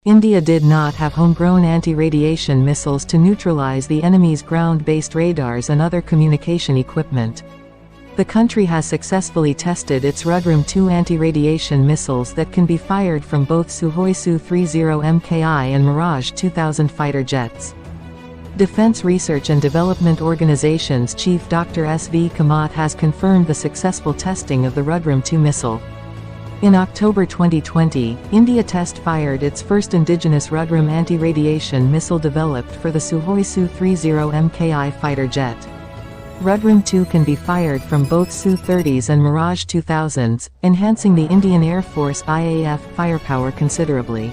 India did not have homegrown anti-radiation missiles to neutralize the enemy's ground-based radars and other communication equipment. The country has successfully tested its Rudram-2 anti-radiation missiles that can be fired from both Sukhoi Su-30 MKI and Mirage 2000 fighter jets. Defense Research and Development Organization's chief Dr. S.V. Kamat has confirmed the successful testing of the Rudram-2 missile. In October 2020, India test-fired its first indigenous Rudram anti-radiation missile developed for the Sukhoi Su-30 MKI fighter jet. Rudram-2 can be fired from both Su-30s and Mirage 2000s, enhancing the Indian Air Force IAF firepower considerably.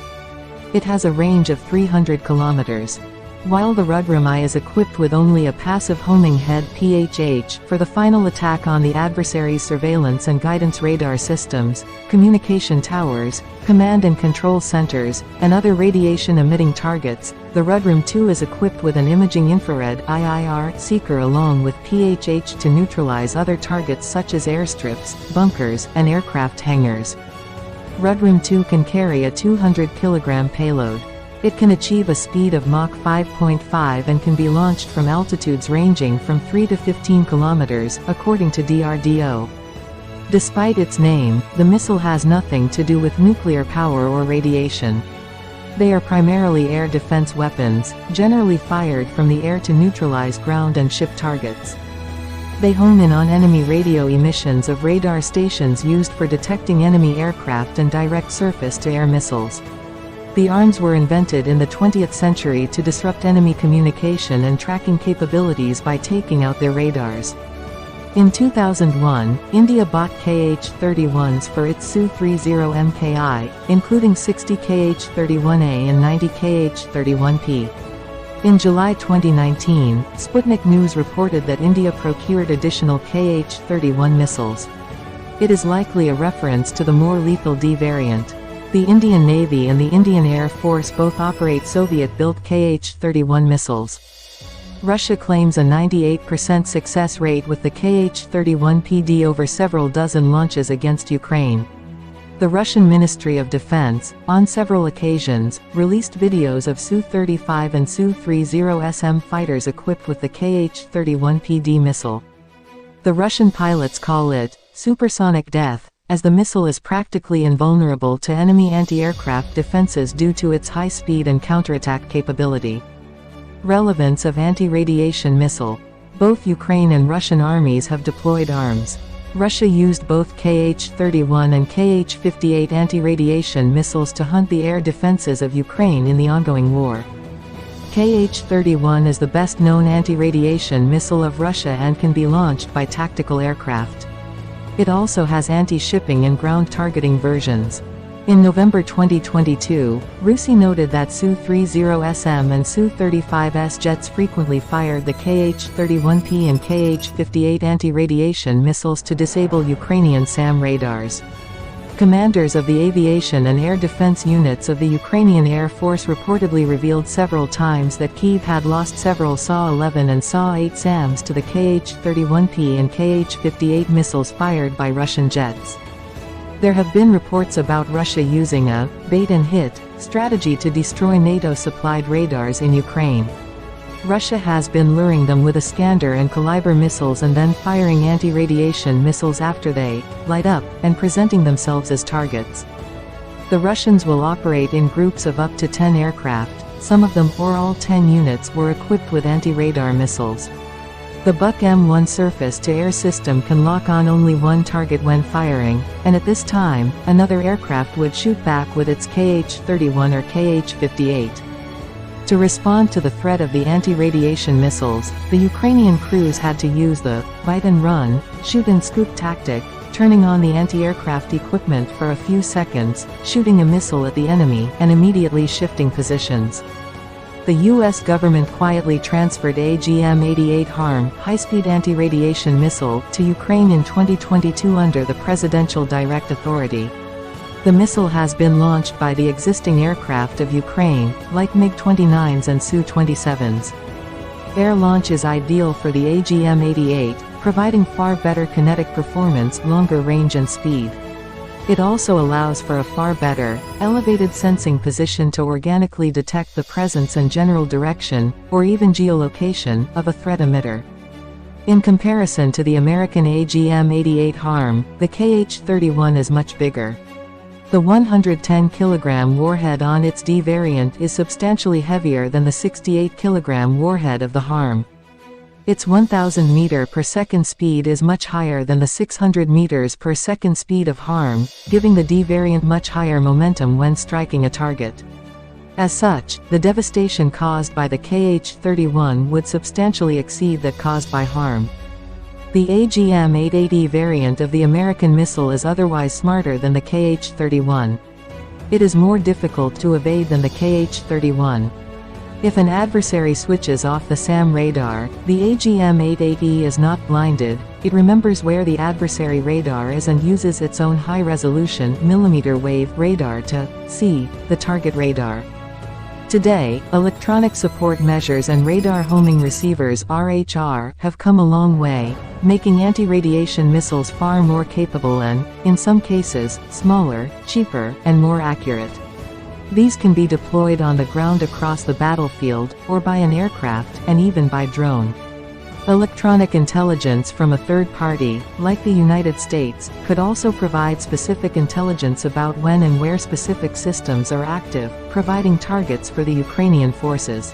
It has a range of 300 kilometers. While the Rudram-I is equipped with only a passive homing head (PHH) for the final attack on the adversary's surveillance and guidance radar systems, communication towers, command and control centers, and other radiation-emitting targets, the Rudram-2 is equipped with an imaging infrared (IIR) seeker along with PHH to neutralize other targets such as airstrips, bunkers, and aircraft hangars. Rudram-2 can carry a 200 kg payload. It can achieve a speed of Mach 5.5 and can be launched from altitudes ranging from 3 to 15 kilometers, according to DRDO. Despite its name, the missile has nothing to do with nuclear power or radiation. They are primarily air defense weapons, generally fired from the air to neutralize ground and ship targets. They home in on enemy radio emissions of radar stations used for detecting enemy aircraft and direct surface-to-air missiles. The arms were invented in the 20th century to disrupt enemy communication and tracking capabilities by taking out their radars. In 2001, India bought Kh-31s for its Su-30 MKI, including 60 Kh-31A and 90 Kh-31P. In July 2019, Sputnik News reported that India procured additional Kh-31 missiles. It is likely a reference to the more lethal D variant. The Indian Navy and the Indian Air Force both operate Soviet-built Kh-31 missiles. Russia claims a 98% success rate with the Kh-31PD over several dozen launches against Ukraine. The Russian Ministry of Defense, on several occasions, released videos of Su-35 and Su-30SM fighters equipped with the Kh-31PD missile. The Russian pilots call it supersonic death, as the missile is practically invulnerable to enemy anti-aircraft defenses due to its high speed and counterattack capability. Relevance of anti-radiation missile. Both Ukraine and Russian armies have deployed arms. Russia used both Kh-31 and Kh-58 anti-radiation missiles to hunt the air defenses of Ukraine in the ongoing war. Kh-31 is the best-known anti-radiation missile of Russia and can be launched by tactical aircraft. It also has anti-shipping and ground-targeting versions. In November 2022, RUSI noted that Su-30SM and Su-35S jets frequently fired the Kh-31P and Kh-58 anti-radiation missiles to disable Ukrainian SAM radars. Commanders of the aviation and air defense units of the Ukrainian Air Force reportedly revealed several times that Kyiv had lost several Sa-11 and Sa-8 SAMs to the Kh-31P and Kh-58 missiles fired by Russian jets. There have been reports about Russia using a bait-and-hit strategy to destroy NATO-supplied radars in Ukraine. Russia has been luring them with Iskander and Kalibr missiles and then firing anti-radiation missiles after they light up, and presenting themselves as targets. The Russians will operate in groups of up to 10 aircraft, some of them or all 10 units were equipped with anti-radar missiles. The Buk M1 surface-to-air system can lock on only one target when firing, and at this time, another aircraft would shoot back with its Kh-31 or Kh-58. To respond to the threat of the anti-radiation missiles, the Ukrainian crews had to use the bite-and-run, shoot-and-scoop tactic, turning on the anti-aircraft equipment for a few seconds, shooting a missile at the enemy, and immediately shifting positions. The U.S. government quietly transferred AGM-88 HARM high-speed anti-radiation missile to Ukraine in 2022 under the Presidential Direct Authority. The missile has been launched by the existing aircraft of Ukraine, like MiG-29s and Su-27s. Air launch is ideal for the AGM-88, providing far better kinetic performance, longer range and speed. It also allows for a far better, elevated sensing position to organically detect the presence and general direction, or even geolocation, of a threat emitter. In comparison to the American AGM-88 HARM, the KH-31 is much bigger. The 110 kg warhead on its D variant is substantially heavier than the 68 kg warhead of the HARM. Its 1000 meter per second speed is much higher than the 600 meters per second speed of HARM, giving the D variant much higher momentum when striking a target. As such, the devastation caused by the KH-31 would substantially exceed that caused by HARM. The AGM-880 variant of the American missile is otherwise smarter than the KH-31. It is more difficult to evade than the KH-31. If an adversary switches off the SAM radar, the AGM-880 is not blinded, it remembers where the adversary radar is and uses its own high-resolution millimeter-wave radar to see the target radar. Today, electronic support measures and radar homing receivers (RHR) have come a long way, making anti-radiation missiles far more capable and, in some cases, smaller, cheaper, and more accurate. These can be deployed on the ground across the battlefield, or by an aircraft, and even by drone. Electronic intelligence from a third party, like the United States, could also provide specific intelligence about when and where specific systems are active, providing targets for the Ukrainian forces.